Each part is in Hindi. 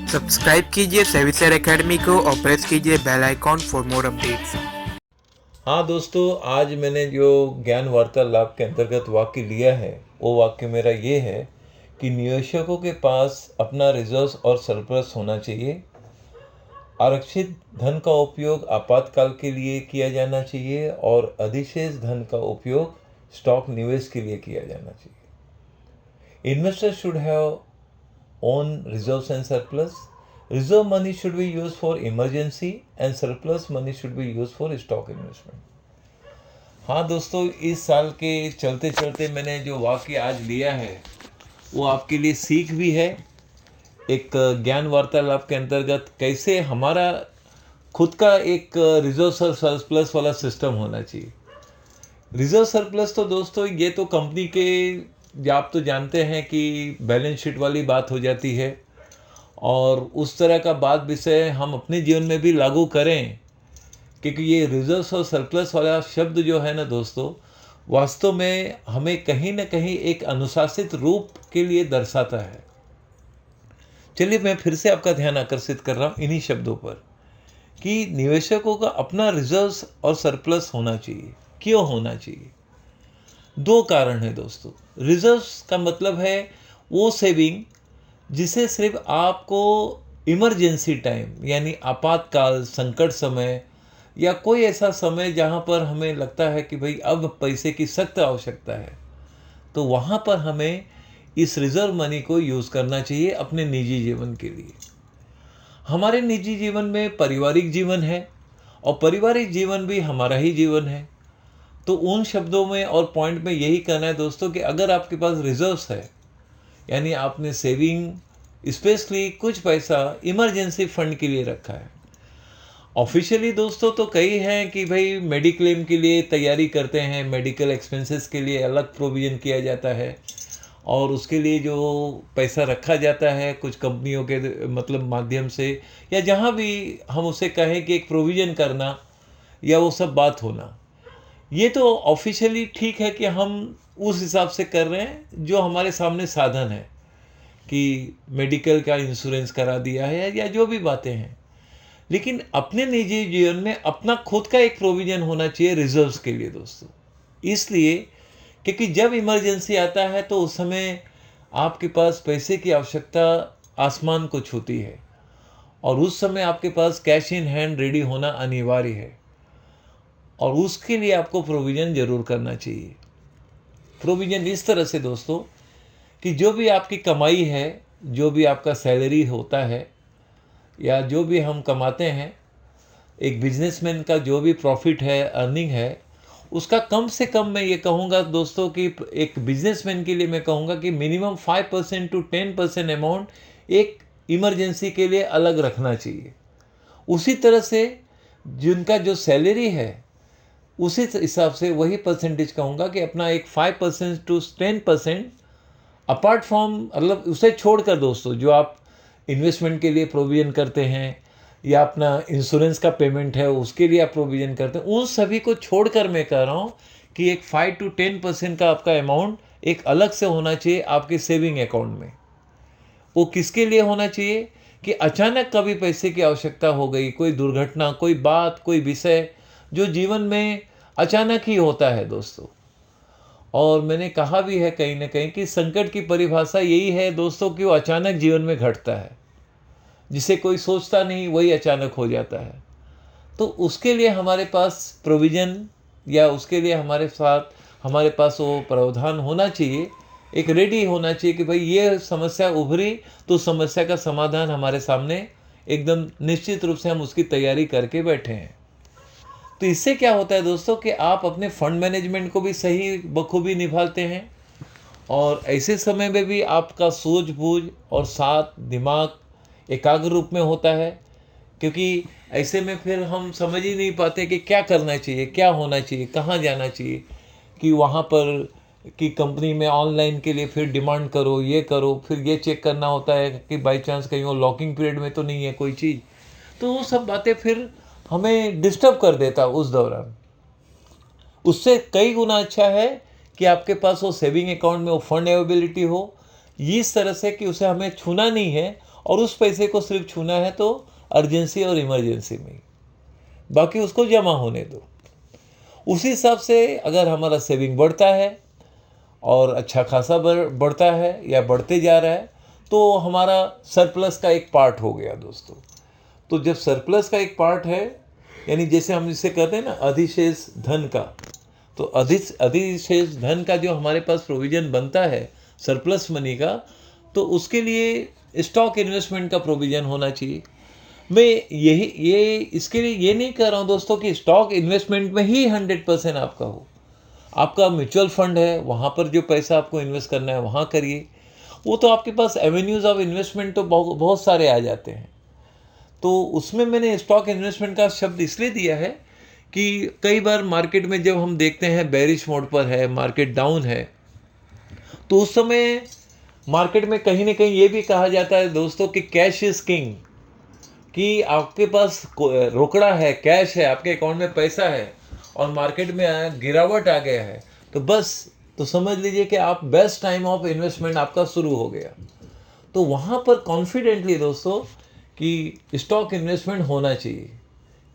सब्सक्राइब कीजिए सेविसर एकेडमी को और प्रेस कीजिए bell icon for more updates. हाँ दोस्तों, आज मैंने जो ज्ञान वार्तालाप के अंतर्गत वाक्य लिया है वो वाक्य मेरा ये है कि निवेशकों के पास अपना रिजर्व और सरप्लस होना चाहिए। आरक्षित धन का उपयोग आपातकाल के लिए किया जाना चाहिए और अधिशेष धन का उपयोग स्टॉक निवेश के लिए किया जाना चाहिए। Investors should have own reserves and surplus. Reserve money should be used for emergency and surplus money should be used for stock investment. हाँ दोस्तों, इस साल के चलते चलते मैंने जो वाक्य आज लिया है वो आपके लिए सीख भी है। एक ज्ञान वार्तालाप के अंतर्गत कैसे हमारा खुद का एक रिजर्व और सरप्लस वाला सिस्टम होना चाहिए। रिजर्व सरप्लस तो दोस्तों ये तो कंपनी के, आप तो जानते हैं कि बैलेंस शीट वाली बात हो जाती है और उस तरह का बात विषय हम अपने जीवन में भी लागू करें, क्योंकि ये रिजर्व और सरप्लस वाला शब्द जो है ना दोस्तों, वास्तव में हमें कहीं ना कहीं एक अनुशासित रूप के लिए दर्शाता है। चलिए मैं फिर से आपका ध्यान आकर्षित कर रहा हूँ इन्हीं शब्दों पर कि निवेशकों का अपना रिजर्व और सरप्लस होना चाहिए। क्यों होना चाहिए? दो कारण है दोस्तों। रिजर्व्स का मतलब है वो सेविंग जिसे सिर्फ आपको इमरजेंसी टाइम यानी आपातकाल, संकट समय या कोई ऐसा समय जहाँ पर हमें लगता है कि भाई अब पैसे की सख्त आवश्यकता है, तो वहाँ पर हमें इस रिजर्व मनी को यूज़ करना चाहिए अपने निजी जीवन के लिए। हमारे निजी जीवन में पारिवारिक जीवन है और पारिवारिक जीवन भी हमारा ही जीवन है। तो उन शब्दों में और पॉइंट में यही कहना है दोस्तों कि अगर आपके पास रिजर्व्स है यानी आपने सेविंग स्पेशली कुछ पैसा इमरजेंसी फंड के लिए रखा है। ऑफिशियली दोस्तों तो कई हैं कि भाई मेडिक्लेम के लिए तैयारी करते हैं, मेडिकल एक्सपेंसेस के लिए अलग प्रोविज़न किया जाता है और उसके लिए जो पैसा रखा जाता है कुछ कंपनियों के मतलब माध्यम से, या जहाँ भी हम उसे कहें कि एक प्रोविज़न करना या वो सब बात होना, ये तो ऑफिशियली ठीक है कि हम उस हिसाब से कर रहे हैं जो हमारे सामने साधन है कि मेडिकल का इंश्योरेंस करा दिया है या जो भी बातें हैं। लेकिन अपने निजी जीवन में अपना खुद का एक प्रोविज़न होना चाहिए रिजर्व्स के लिए दोस्तों। इसलिए क्योंकि जब इमरजेंसी आता है तो उस समय आपके पास पैसे की आवश्यकता आसमान को छूती है और उस समय आपके पास कैश इन हैंड रेडी होना अनिवार्य है और उसके लिए आपको प्रोविज़न ज़रूर करना चाहिए। प्रोविज़न इस तरह से दोस्तों कि जो भी आपकी कमाई है, जो भी आपका सैलरी होता है या जो भी हम कमाते हैं, एक बिजनेसमैन का जो भी प्रॉफिट है, अर्निंग है, उसका कम से कम मैं ये कहूँगा दोस्तों कि एक बिजनेसमैन के लिए मैं कहूँगा कि मिनिमम 5% to 10% अमाउंट एक इमरजेंसी के लिए अलग रखना चाहिए। उसी तरह से जिनका जो सैलरी है उसी हिसाब से वही परसेंटेज कहूँगा कि अपना एक 5% to 10% अपार्ट फ्रॉम, मतलब उसे छोड़कर दोस्तों जो आप इन्वेस्टमेंट के लिए प्रोविज़न करते हैं या अपना इंश्योरेंस का पेमेंट है उसके लिए आप प्रोविज़न करते हैं, उन सभी को छोड़कर मैं कह रहा हूँ कि एक 5 to 10% का आपका अमाउंट एक अलग से होना चाहिए आपके सेविंग अकाउंट में। वो किसके लिए होना चाहिए कि अचानक कभी पैसे की आवश्यकता हो गई, कोई दुर्घटना, कोई बात, कोई विषय जो जीवन में अचानक ही होता है दोस्तों। और मैंने कहा भी है कहीं ना कहीं कि संकट की परिभाषा यही है दोस्तों कि वो अचानक जीवन में घटता है, जिसे कोई सोचता नहीं वही अचानक हो जाता है। तो उसके लिए हमारे पास प्रोविज़न या उसके लिए हमारे पास वो प्रावधान होना चाहिए, एक रेडी होना चाहिए कि भाई ये समस्या उभरी तो समस्या का समाधान हमारे सामने एकदम निश्चित रूप से हम उसकी तैयारी करके बैठे हैं। तो इससे क्या होता है दोस्तों कि आप अपने फंड मैनेजमेंट को भी सही बखूबी निभाते हैं और ऐसे समय में भी आपका सूझबूझ और साथ दिमाग एकाग्र रूप में होता है, क्योंकि ऐसे में फिर हम समझ ही नहीं पाते कि क्या करना चाहिए, क्या होना चाहिए, कहाँ जाना चाहिए, कि वहाँ पर कि कंपनी में ऑनलाइन के लिए फिर डिमांड करो, ये करो, फिर ये चेक करना होता है कि बाई चांस कहीं वो लॉकिंग पीरियड में तो नहीं है कोई चीज़। तो वो सब बातें फिर हमें डिस्टर्ब कर देता उस दौरान। उससे कई गुना अच्छा है कि आपके पास वो सेविंग अकाउंट में वो फंड अवेलेबिलिटी हो इस तरह से कि उसे हमें छूना नहीं है और उस पैसे को सिर्फ छूना है तो अर्जेंसी और इमरजेंसी में, बाकी उसको जमा होने दो। उसी हिसाब से अगर हमारा सेविंग बढ़ता है और अच्छा खासा बढ़ता है या बढ़ते जा रहा है तो हमारा सरप्लस का एक पार्ट हो गया दोस्तों। तो जब सरप्लस का एक पार्ट है, यानी जैसे हम इसे कहते हैं ना अधिशेष धन का, तो अधिशेष धन का जो हमारे पास प्रोविज़न बनता है सरप्लस मनी का, तो उसके लिए स्टॉक इन्वेस्टमेंट का प्रोविज़न होना चाहिए। मैं ये इसके लिए ये नहीं कह रहा हूँ दोस्तों कि स्टॉक इन्वेस्टमेंट में ही 100% आपका हो। आपका म्यूचुअल फंड है, वहाँ पर जो पैसा आपको इन्वेस्ट करना है वहाँ करिए। वो तो आपके पास एवेन्यूज़ ऑफ इन्वेस्टमेंट तो बहुत सारे आ जाते हैं। तो उसमें मैंने स्टॉक इन्वेस्टमेंट का शब्द इसलिए दिया है कि कई बार मार्केट में जब हम देखते हैं बेरिश मोड पर है, मार्केट डाउन है, तो उस समय मार्केट में कहीं ना कहीं ये भी कहा जाता है दोस्तों कि कैश इज़ किंग, कि आपके पास रोकड़ा है, कैश है, आपके अकाउंट में पैसा है और मार्केट में गिरावट आ गया है, तो बस तो समझ लीजिए कि आप बेस्ट टाइम ऑफ इन्वेस्टमेंट आपका शुरू हो गया। तो वहाँ पर कॉन्फिडेंटली दोस्तों कि स्टॉक इन्वेस्टमेंट होना चाहिए।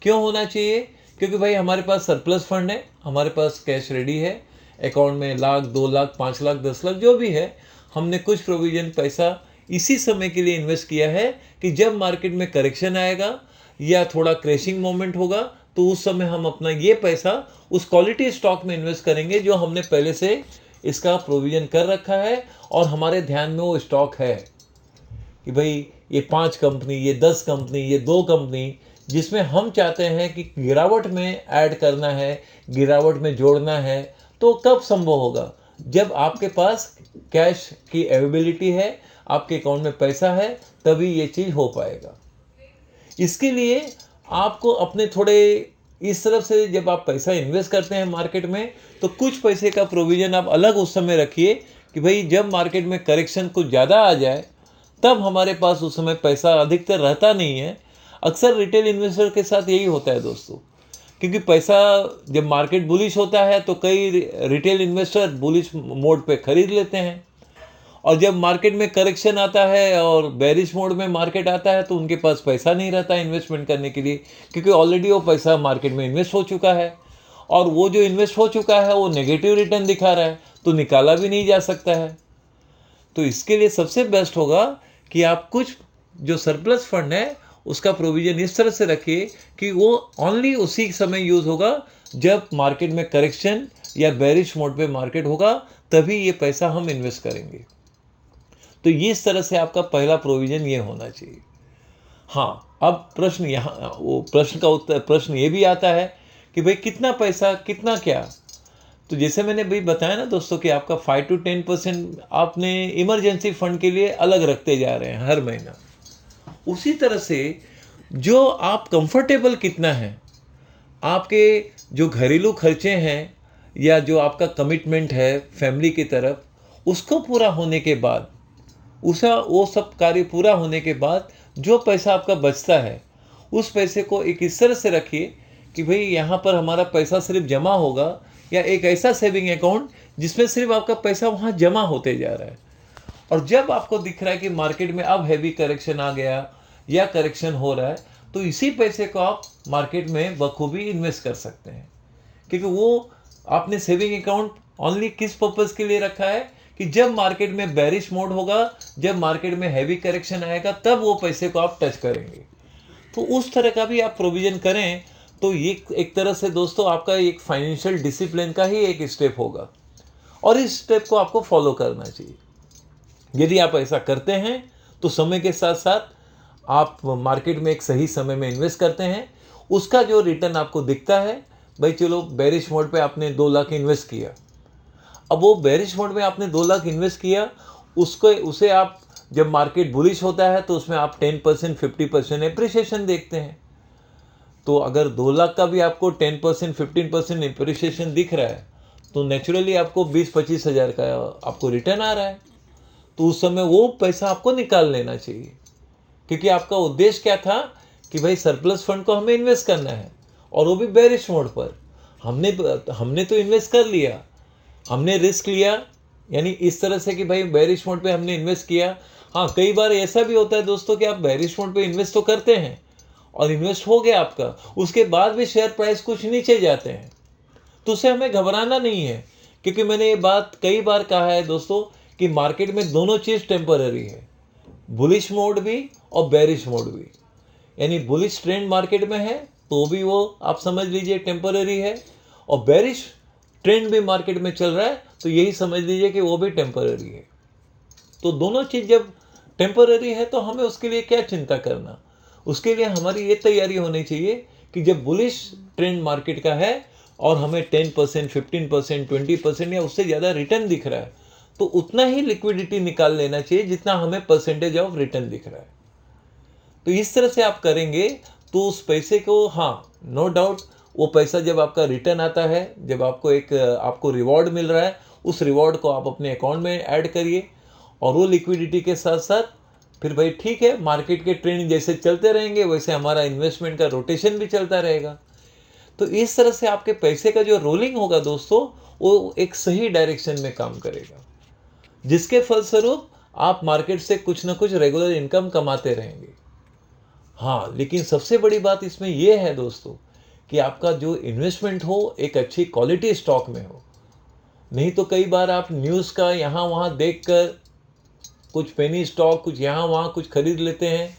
क्यों होना चाहिए? क्योंकि भाई हमारे पास सरप्लस फंड है, हमारे पास कैश रेडी है, अकाउंट में 1 लाख 2 लाख 5 लाख 10 लाख जो भी है, हमने कुछ प्रोविज़न पैसा इसी समय के लिए इन्वेस्ट किया है कि जब मार्केट में करेक्शन आएगा या थोड़ा क्रैशिंग मोमेंट होगा तो उस समय हम अपना ये पैसा उस क्वालिटी स्टॉक में इन्वेस्ट करेंगे जो हमने पहले से इसका प्रोविज़न कर रखा है और हमारे ध्यान में वो स्टॉक है कि भाई ये 5 कंपनी, ये 10 कंपनी, ये 2 कंपनी जिसमें हम चाहते हैं कि गिरावट में ऐड करना है, गिरावट में जोड़ना है। तो कब संभव होगा? जब आपके पास कैश की अवेलेबिलिटी है, आपके अकाउंट में पैसा है, तभी ये चीज़ हो पाएगा। इसके लिए आपको अपने थोड़े इस तरफ से जब आप पैसा इन्वेस्ट करते हैं मार्केट में, तो कुछ पैसे का प्रोविज़न आप अलग उस समय रखिए कि भाई जब मार्केट में करेक्शन कुछ ज़्यादा आ जाए तब हमारे पास उस समय पैसा अधिकतर रहता नहीं है। अक्सर रिटेल इन्वेस्टर के साथ यही होता है दोस्तों, क्योंकि पैसा जब मार्केट बुलिश होता है तो कई रिटेल इन्वेस्टर बुलिश मोड पे खरीद लेते हैं, और जब मार्केट में करेक्शन आता है और बेरिश मोड में मार्केट आता है तो उनके पास पैसा नहीं रहता इन्वेस्टमेंट करने के लिए, क्योंकि ऑलरेडी वो पैसा मार्केट में इन्वेस्ट हो चुका है और वो जो इन्वेस्ट हो चुका है वो नेगेटिव रिटर्न दिखा रहा है, तो निकाला भी नहीं जा सकता है। तो इसके लिए सबसे बेस्ट होगा कि आप कुछ जो सरप्लस फंड है उसका प्रोविज़न इस तरह से रखिए कि वो ओनली उसी समय यूज़ होगा जब मार्केट में करेक्शन या बेरिश मोड पे मार्केट होगा, तभी ये पैसा हम इन्वेस्ट करेंगे। तो ये इस तरह से आपका पहला प्रोविज़न ये होना चाहिए। हाँ, अब प्रश्न यहाँ वो प्रश्न का उत्तर प्रश्न ये भी आता है कि भाई कितना पैसा, कितना क्या? तो जैसे मैंने भाई बताया ना दोस्तों कि आपका 5 to 10% आपने इमरजेंसी फंड के लिए अलग रखते जा रहे हैं हर महीना। उसी तरह से जो आप कंफर्टेबल कितना है, आपके जो घरेलू खर्चे हैं या जो आपका कमिटमेंट है फैमिली की तरफ, उसको पूरा होने के बाद, वो सब कार्य पूरा होने के बाद जो पैसा आपका बचता है उस पैसे को एक इस तरह से रखिए कि भाई यहाँ पर हमारा पैसा सिर्फ जमा होगा, या एक ऐसा सेविंग अकाउंट जिसमें सिर्फ आपका पैसा वहाँ जमा होते जा रहा है। और जब आपको दिख रहा है कि मार्केट में अब हैवी करेक्शन आ गया या करेक्शन हो रहा है, तो इसी पैसे को आप मार्केट में बखूबी इन्वेस्ट कर सकते हैं, क्योंकि वो आपने सेविंग अकाउंट ओनली किस पर्पज़ के लिए रखा है कि जब मार्केट में बेरिश मोड होगा, जब मार्केट में हैवी करेक्शन आएगा, तब वो पैसे को आप टच करेंगे। तो उस तरह का भी आप प्रोविज़न करें तो ये एक तरह से दोस्तों आपका एक फाइनेंशियल डिसिप्लिन का ही एक स्टेप होगा, और इस स्टेप को आपको फॉलो करना चाहिए। यदि आप ऐसा करते हैं तो समय के साथ साथ आप मार्केट में एक सही समय में इन्वेस्ट करते हैं, उसका जो रिटर्न आपको दिखता है, भाई चलो बेरिश मोड पे आपने 2 लाख इन्वेस्ट किया, अब वो बेरिश मोड में आपने 2 लाख इन्वेस्ट किया, उसे आप जब मार्केट बुलिश होता है तो उसमें आप 10% 50% एप्रिसिएशन देखते हैं। तो अगर 2 लाख का भी आपको 10% 15% एप्रिसिएशन दिख रहा है तो नेचुरली आपको 20-25 हज़ार का आपको रिटर्न आ रहा है, तो उस समय वो पैसा आपको निकाल लेना चाहिए, क्योंकि आपका उद्देश्य क्या था कि भाई सरप्लस फंड को हमें इन्वेस्ट करना है, और वो भी बेरिश मोड पर। हमने तो इन्वेस्ट कर लिया, हमने रिस्क लिया, यानी इस तरह से कि भाई बेरिश मोड पे हमने इन्वेस्ट किया, हाँ, कई बार ऐसा भी होता है दोस्तों कि आप बेरिश मोड पे इन्वेस्ट तो करते हैं और इन्वेस्ट हो गया आपका, उसके बाद भी शेयर प्राइस कुछ नीचे जाते हैं, तो उससे हमें घबराना नहीं है। क्योंकि मैंने ये बात कई बार कहा है दोस्तों कि मार्केट में दोनों चीज़ टेम्पररी है, बुलिश मोड भी और बेरिश मोड भी। यानी बुलिश ट्रेंड मार्केट में है तो भी वो आप समझ लीजिए टेम्पररी है, और बेरिश ट्रेंड भी मार्केट में चल रहा है तो यही समझ लीजिए कि वो भी टेम्पररी है। तो दोनों चीज़ जब टेम्पररी है तो हमें उसके लिए क्या चिंता करना। उसके लिए हमारी ये तैयारी होनी चाहिए कि जब बुलिश ट्रेंड मार्केट का है और हमें 10%, 15%, 20% या उससे ज़्यादा रिटर्न दिख रहा है, तो उतना ही लिक्विडिटी निकाल लेना चाहिए जितना हमें परसेंटेज ऑफ रिटर्न दिख रहा है। तो इस तरह से आप करेंगे तो उस पैसे को, हाँ नो डाउट, वो पैसा जब आपका रिटर्न आता है, जब आपको रिवॉर्ड मिल रहा है, उस रिवॉर्ड को आप अपने अकाउंट में ऐड करिए, और वो लिक्विडिटी के साथ साथ फिर भाई ठीक है, मार्केट के ट्रेंड जैसे चलते रहेंगे वैसे हमारा इन्वेस्टमेंट का रोटेशन भी चलता रहेगा। तो इस तरह से आपके पैसे का जो रोलिंग होगा दोस्तों, वो एक सही डायरेक्शन में काम करेगा, जिसके फलस्वरूप आप मार्केट से कुछ ना कुछ रेगुलर इनकम कमाते रहेंगे। हाँ, लेकिन सबसे बड़ी बात इसमें यह है दोस्तों कि आपका जो इन्वेस्टमेंट हो एक अच्छी क्वालिटी स्टॉक में हो। नहीं तो कई बार आप न्यूज़ का यहाँ वहाँ देखकर कुछ पेनी स्टॉक, कुछ यहाँ वहाँ कुछ खरीद लेते हैं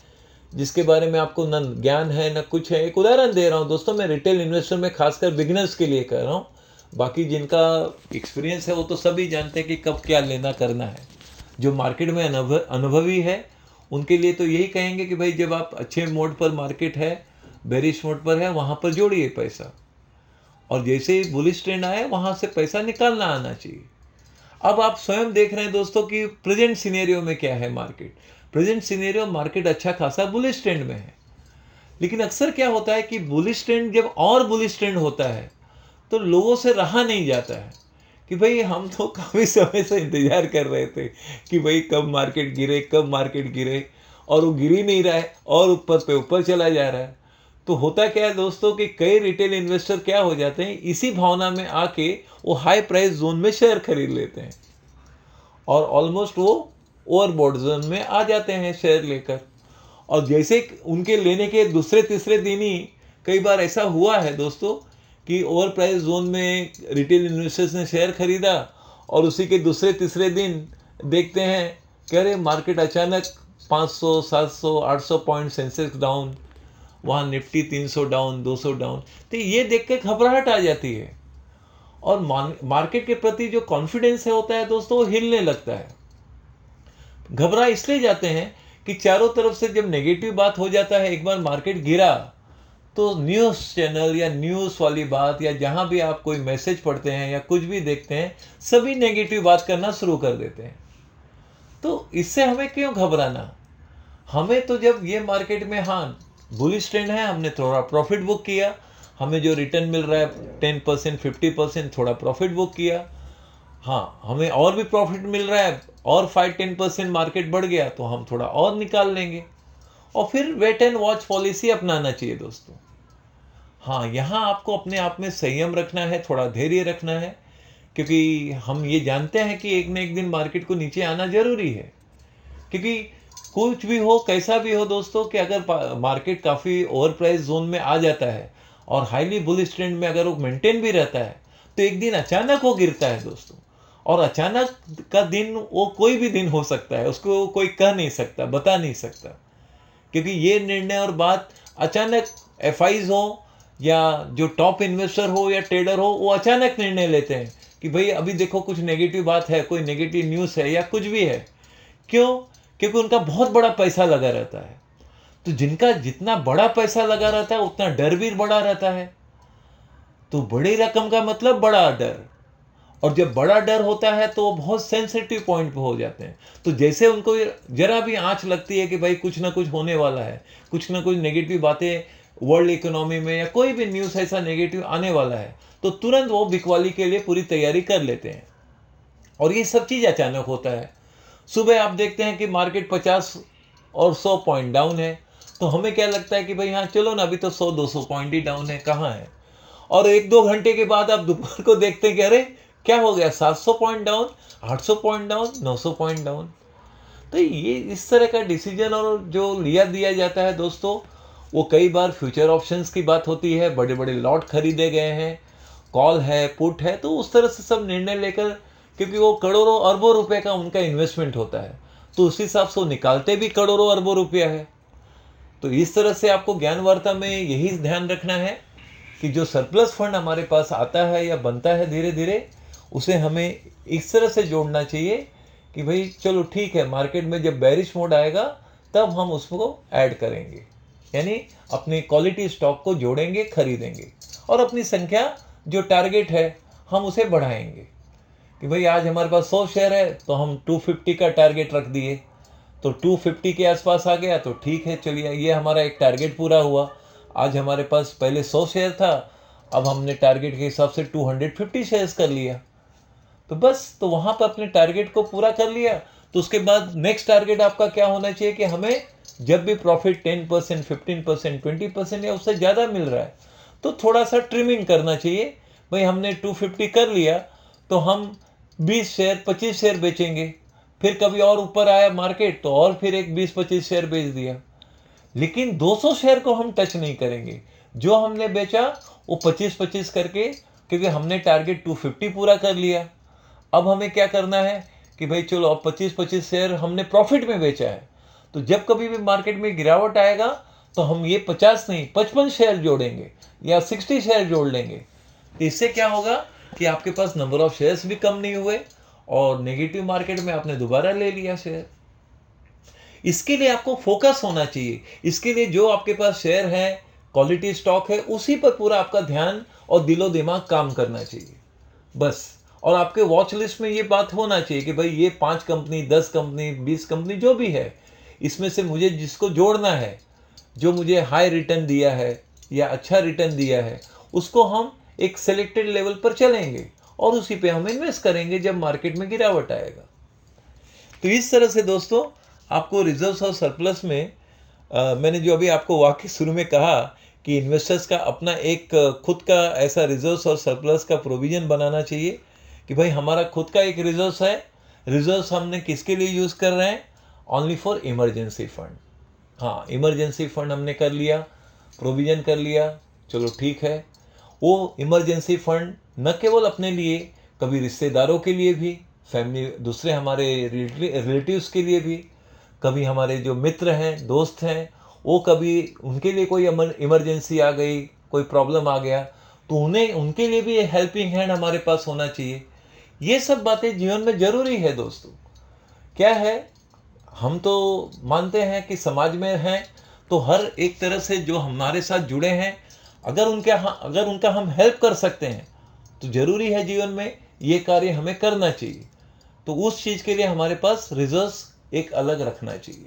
जिसके बारे में आपको न ज्ञान है न कुछ है। एक उदाहरण दे रहा हूँ दोस्तों, मैं रिटेल इन्वेस्टर में खासकर बिगिनर्स के लिए कह रहा हूँ, बाकी जिनका एक्सपीरियंस है वो तो सभी जानते हैं कि कब क्या लेना करना है। जो मार्केट में अनुभवी है उनके लिए तो यही कहेंगे कि भाई जब आप अच्छे मोड पर मार्केट है, बेरिश मोड पर है, वहाँ पर जोड़िए पैसा, और जैसे ही बुलिश ट्रेंड आए वहाँ से पैसा निकालना आना चाहिए। अब आप स्वयं देख रहे हैं दोस्तों कि प्रेजेंट सिनेरियो में क्या है मार्केट। प्रेजेंट सिनेरियो मार्केट अच्छा खासा बुलिश ट्रेंड में है, लेकिन अक्सर क्या होता है कि बुलिश ट्रेंड जब और बुलिश ट्रेंड होता है तो लोगों से रहा नहीं जाता है कि भाई हम तो काफ़ी समय से इंतज़ार कर रहे थे कि भाई कब मार्केट गिरे, कब मार्केट गिरे, और वो गिर ही नहीं रहा है और ऊपर पे ऊपर चला जा रहा है। तो होता क्या है दोस्तों कि कई रिटेल इन्वेस्टर क्या हो जाते हैं, इसी भावना में आके वो हाई प्राइस जोन में शेयर खरीद लेते हैं और ऑलमोस्ट वो ओवरबॉट जोन में आ जाते हैं शेयर लेकर, और जैसे उनके लेने के दूसरे तीसरे दिन ही कई बार ऐसा हुआ है दोस्तों कि ओवर प्राइस जोन में रिटेल इन्वेस्टर्स ने शेयर खरीदा और उसी के दूसरे तीसरे दिन देखते हैं कि अरे मार्केट अचानक 500, 700, 800 पॉइंट सेंसेक्स डाउन, वहाँ निफ्टी 300 डाउन, 200 डाउन। तो ये देख के घबराहट आ जाती है और मार्केट के प्रति जो कॉन्फिडेंस है होता है दोस्तों वो हिलने लगता है। घबरा इसलिए जाते हैं कि चारों तरफ से जब नेगेटिव बात हो जाता है, एक बार मार्केट गिरा तो न्यूज़ चैनल या न्यूज़ वाली बात या जहाँ भी आप कोई मैसेज पढ़ते हैं या कुछ भी देखते हैं, सभी नेगेटिव बात करना शुरू कर देते हैं। तो इससे हमें क्यों घबराना। हमें तो जब ये मार्केट में हाँ बुलिश ट्रेंड है, हमने थोड़ा प्रॉफिट बुक किया, हमें जो रिटर्न मिल रहा है 10%, 50%, थोड़ा प्रॉफिट बुक किया, हाँ हमें और भी प्रॉफिट मिल रहा है और 5-10% मार्केट बढ़ गया तो हम थोड़ा और निकाल लेंगे, और फिर वेट एंड वॉच पॉलिसी अपनाना चाहिए दोस्तों। हाँ, यहाँ आपको अपने आप में संयम रखना है, थोड़ा धैर्य रखना है, क्योंकि हम ये जानते हैं कि एक न एक दिन मार्केट को नीचे आना जरूरी है। क्योंकि कुछ भी हो, कैसा भी हो दोस्तों, कि अगर मार्केट काफ़ी ओवर प्राइस जोन में आ जाता है और हाईली बुलिश ट्रेंड में अगर वो मेंटेन भी रहता है तो एक दिन अचानक वो गिरता है दोस्तों। और अचानक का दिन वो कोई भी दिन हो सकता है, उसको कोई कह नहीं सकता, बता नहीं सकता, क्योंकि ये निर्णय और बात अचानक एफआईज हो या जो टॉप इन्वेस्टर हो या ट्रेडर हो, वो अचानक निर्णय लेते हैं कि भाई अभी देखो कुछ नेगेटिव बात है, कोई नेगेटिव न्यूज़ है या कुछ भी है। क्यों? क्योंकि उनका बहुत बड़ा पैसा लगा रहता है। तो जिनका जितना बड़ा पैसा लगा रहता है उतना डर भी बड़ा रहता है। तो बड़ी रकम का मतलब बड़ा डर, और जब बड़ा डर होता है तो वो बहुत सेंसिटिव पॉइंट पे हो जाते हैं। तो जैसे उनको जरा भी आंच लगती है कि भाई कुछ ना कुछ होने वाला है, कुछ ना कुछ नेगेटिव बातें वर्ल्ड इकोनॉमी में या कोई भी न्यूज़ ऐसा नेगेटिव आने वाला है, तो तुरंत वो बिकवाली के लिए पूरी तैयारी कर लेते हैं। और ये सब चीज़ अचानक होता है। सुबह आप देखते हैं कि मार्केट 50 और 100 पॉइंट डाउन है, तो हमें क्या लगता है कि भाई हाँ चलो ना, अभी तो 100-200 पॉइंट ही डाउन है, कहाँ है। और 1-2 घंटे के बाद आप दोपहर को देखते हैं कि अरे क्या हो गया, 700 point down, 800 point down, 900 point down. तो ये इस तरह का डिसीजन और जो लिया दिया जाता है दोस्तों, वो कई बार फ्यूचर ऑप्शंस की बात होती है, बड़े बड़े लॉट खरीदे गए हैं, कॉल है, पुट है, तो उस तरह से सब निर्णय लेकर, क्योंकि वो करोड़ों अरबों रुपए का उनका इन्वेस्टमेंट होता है, तो उस हिसाब से वो निकालते भी करोड़ों अरबों रुपया है। तो इस तरह से आपको ज्ञान वार्ता में यही ध्यान रखना है कि जो सरप्लस फंड हमारे पास आता है या बनता है धीरे धीरे, उसे हमें इस तरह से जोड़ना चाहिए कि भाई चलो ठीक है, मार्केट में जब बेरिश मोड आएगा तब हम उसको ऐड करेंगे, यानी अपनी क्वालिटी स्टॉक को जोड़ेंगे, खरीदेंगे, और अपनी संख्या जो टारगेट है हम उसे बढ़ाएंगे कि भाई आज हमारे पास 100 शेयर है तो हम 250 का टारगेट रख दिए, तो 250 के आसपास आ गया तो ठीक है, चलिए ये हमारा एक टारगेट पूरा हुआ। आज हमारे पास पहले 100 शेयर था, अब हमने टारगेट के हिसाब से 250 शेयर्स कर लिया, तो बस, तो वहाँ पर अपने टारगेट को पूरा कर लिया। तो उसके बाद नेक्स्ट टारगेट आपका क्या होना चाहिए कि हमें जब भी प्रॉफिट 10%, 15%, 20% या उससे ज़्यादा मिल रहा है तो थोड़ा सा ट्रिमिंग करना चाहिए। भाई हमने 250 कर लिया तो हम 20 शेयर, 25 शेयर बेचेंगे, फिर कभी और ऊपर आया मार्केट तो और फिर एक 20-25 शेयर बेच दिया, लेकिन 200 शेयर को हम टच नहीं करेंगे। जो हमने बेचा वो 25-25 करके, क्योंकि हमने टारगेट 250 पूरा कर लिया। अब हमें क्या करना है कि भाई चलो अब 25-25 शेयर हमने प्रॉफिट में बेचा है, तो जब कभी भी मार्केट में गिरावट आएगा तो हम ये 50 नहीं 55 शेयर जोड़ेंगे या 60 शेयर जोड़ लेंगे। तो इससे क्या होगा कि आपके पास नंबर ऑफ शेयर्स भी कम नहीं हुए और नेगेटिव मार्केट में आपने दोबारा ले लिया शेयर। इसके लिए आपको फोकस होना चाहिए, इसके लिए जो आपके पास शेयर है, क्वालिटी स्टॉक है, उसी पर पूरा आपका ध्यान और दिलो दिमाग काम करना चाहिए बस। और आपके वॉच लिस्ट में ये बात होना चाहिए कि भाई ये 5 कंपनी, 10 कंपनी, 20 कंपनी जो भी है, इसमें से मुझे जिसको जोड़ना है, जो मुझे हाई रिटर्न दिया है या अच्छा रिटर्न दिया है, उसको हम एक सेलेक्टेड लेवल पर चलेंगे और उसी पे हम इन्वेस्ट करेंगे जब मार्केट में गिरावट आएगा। तो इस तरह से दोस्तों आपको रिजर्व्स और सरप्लस में मैंने जो अभी आपको वाक्य शुरू में कहा कि इन्वेस्टर्स का अपना एक खुद का ऐसा रिजर्व्स और सरप्लस का प्रोविजन बनाना चाहिए कि भाई हमारा खुद का एक रिजर्व्स है। रिजर्व्स हमने किसके लिए यूज़ कर रहे हैं? Only for emergency fund. हाँ, इमरजेंसी फंड हमने कर लिया, प्रोविजन कर लिया, चलो ठीक है। वो इमरजेंसी फंड न केवल अपने लिए, कभी रिश्तेदारों के लिए भी, फैमिली, दूसरे हमारे रिलेटिव्स के लिए भी, कभी हमारे जो मित्र हैं, दोस्त हैं, वो कभी उनके लिए कोई इमरजेंसी आ गई, कोई प्रॉब्लम आ गया, तो उन्हें उनके लिए भी हेल्पिंग हैंड हमारे पास होना चाहिए। ये सब बातें जीवन में ज़रूरी है दोस्तों। क्या है, हम तो मानते हैं कि समाज में हैं तो हर एक तरह से जो हमारे साथ जुड़े हैं, अगर उनका हम हेल्प कर सकते हैं तो ज़रूरी है जीवन में ये कार्य हमें करना चाहिए। तो उस चीज़ के लिए हमारे पास रिजर्व्स एक अलग रखना चाहिए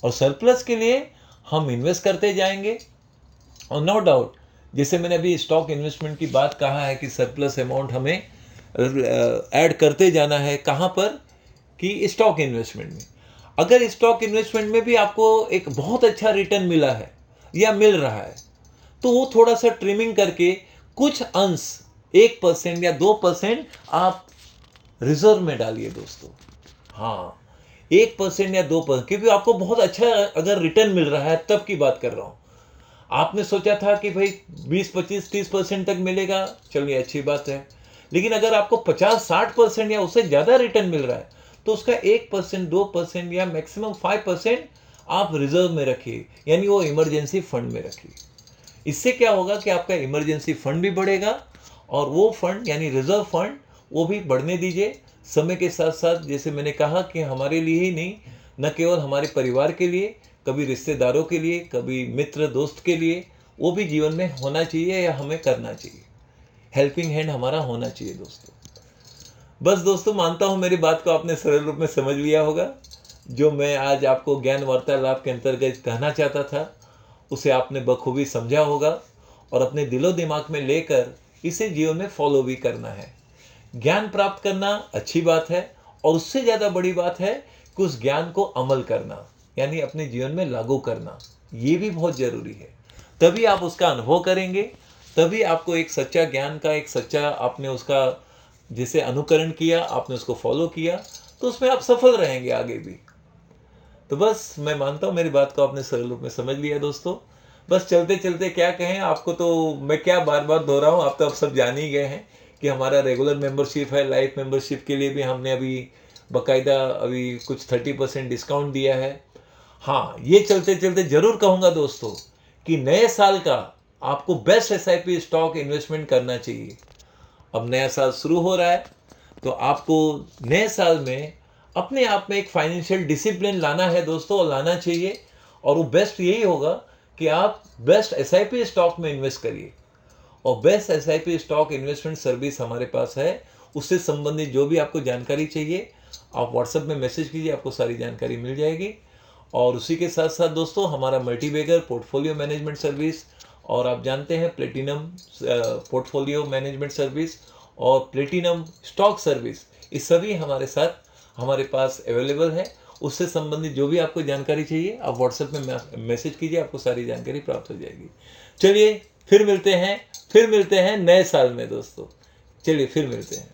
और सरप्लस के लिए हम इन्वेस्ट करते जाएंगे। और नो डाउट, जैसे मैंने अभी स्टॉक इन्वेस्टमेंट की बात कहा है कि सरप्लस अमाउंट हमें ऐड करते जाना है। कहाँ पर? कि स्टॉक इन्वेस्टमेंट में। अगर स्टॉक इन्वेस्टमेंट में भी आपको एक बहुत अच्छा रिटर्न मिला है या मिल रहा है तो वो थोड़ा सा ट्रिमिंग करके कुछ अंश 1% या 2% आप रिजर्व में डालिए दोस्तों। हाँ, 1% या 2%, क्योंकि आपको बहुत अच्छा अगर रिटर्न मिल रहा है तब की बात कर रहा हूँ। आपने सोचा था कि भाई 20, 25, 30% तक मिलेगा, चलिए अच्छी बात है, लेकिन अगर आपको 50, 60% या उससे ज़्यादा रिटर्न मिल रहा है तो उसका 1%, 2% या मैक्सिमम 5% आप रिजर्व में रखिए, यानी वो इमरजेंसी फंड में रखिए। इससे क्या होगा कि आपका इमरजेंसी फंड भी बढ़ेगा और वो फंड यानी रिजर्व फंड वो भी बढ़ने दीजिए समय के साथ साथ। जैसे मैंने कहा कि हमारे लिए ही नहीं, न केवल हमारे परिवार के लिए, कभी रिश्तेदारों के लिए, कभी मित्र दोस्त के लिए, वो भी जीवन में होना चाहिए या हमें करना चाहिए। हेल्पिंग हैंड हमारा होना चाहिए दोस्तों। बस दोस्तों, मानता हूँ मेरी बात को आपने सरल रूप में समझ लिया होगा। जो मैं आज आपको ज्ञान वार्तालाप के अंतर्गत कहना चाहता था उसे आपने बखूबी समझा होगा और अपने दिलो दिमाग में लेकर इसे जीवन में फॉलो भी करना है। ज्ञान प्राप्त करना अच्छी बात है और उससे ज़्यादा बड़ी बात है कि उस ज्ञान को अमल करना, यानी अपने जीवन में लागू करना, ये भी बहुत ज़रूरी है। तभी आप उसका अनुभव करेंगे, तभी आपको एक सच्चा ज्ञान का एक सच्चा आपने उसका जिसे अनुकरण किया, आपने उसको फॉलो किया, तो उसमें आप सफल रहेंगे आगे भी। तो बस मैं मानता हूँ मेरी बात को आपने सरल रूप में समझ लिया दोस्तों। बस चलते चलते क्या कहें, आपको तो मैं क्या बार बार दोहराऊं, आप तो अब सब जान ही गए हैं कि हमारा रेगुलर मेंबरशिप है। लाइफ मेंबरशिप के लिए भी हमने अभी बाकायदा अभी कुछ 30% डिस्काउंट दिया है। हाँ, ये चलते चलते जरूर कहूँगा दोस्तों कि नए साल का आपको बेस्ट एसआईपी स्टॉक इन्वेस्टमेंट करना चाहिए। अब नया साल शुरू हो रहा है, तो आपको नए साल में अपने आप में एक फाइनेंशियल डिसिप्लिन लाना है दोस्तों, और लाना चाहिए। और वो बेस्ट यही होगा कि आप बेस्ट एसआईपी स्टॉक में इन्वेस्ट करिए। और best SIP stock investment service हमारे पास है। उससे संबंधित जो भी आपको जानकारी चाहिए आप व्हाट्सएप में मैसेज कीजिए, आपको सारी जानकारी मिल जाएगी। और उसी के साथ साथ दोस्तों हमारा मल्टीबैगर पोर्टफोलियो मैनेजमेंट सर्विस, और आप जानते हैं प्लेटिनम पोर्टफोलियो मैनेजमेंट सर्विस और प्लेटिनम स्टॉक सर्विस, ये सभी हमारे साथ हमारे पास अवेलेबल है। उससे संबंधित जो भी आपको जानकारी चाहिए आप व्हाट्सएप में मैसेज कीजिए, आपको सारी जानकारी प्राप्त हो जाएगी। चलिए फिर मिलते हैं नए साल में दोस्तों। चलिए फिर मिलते हैं।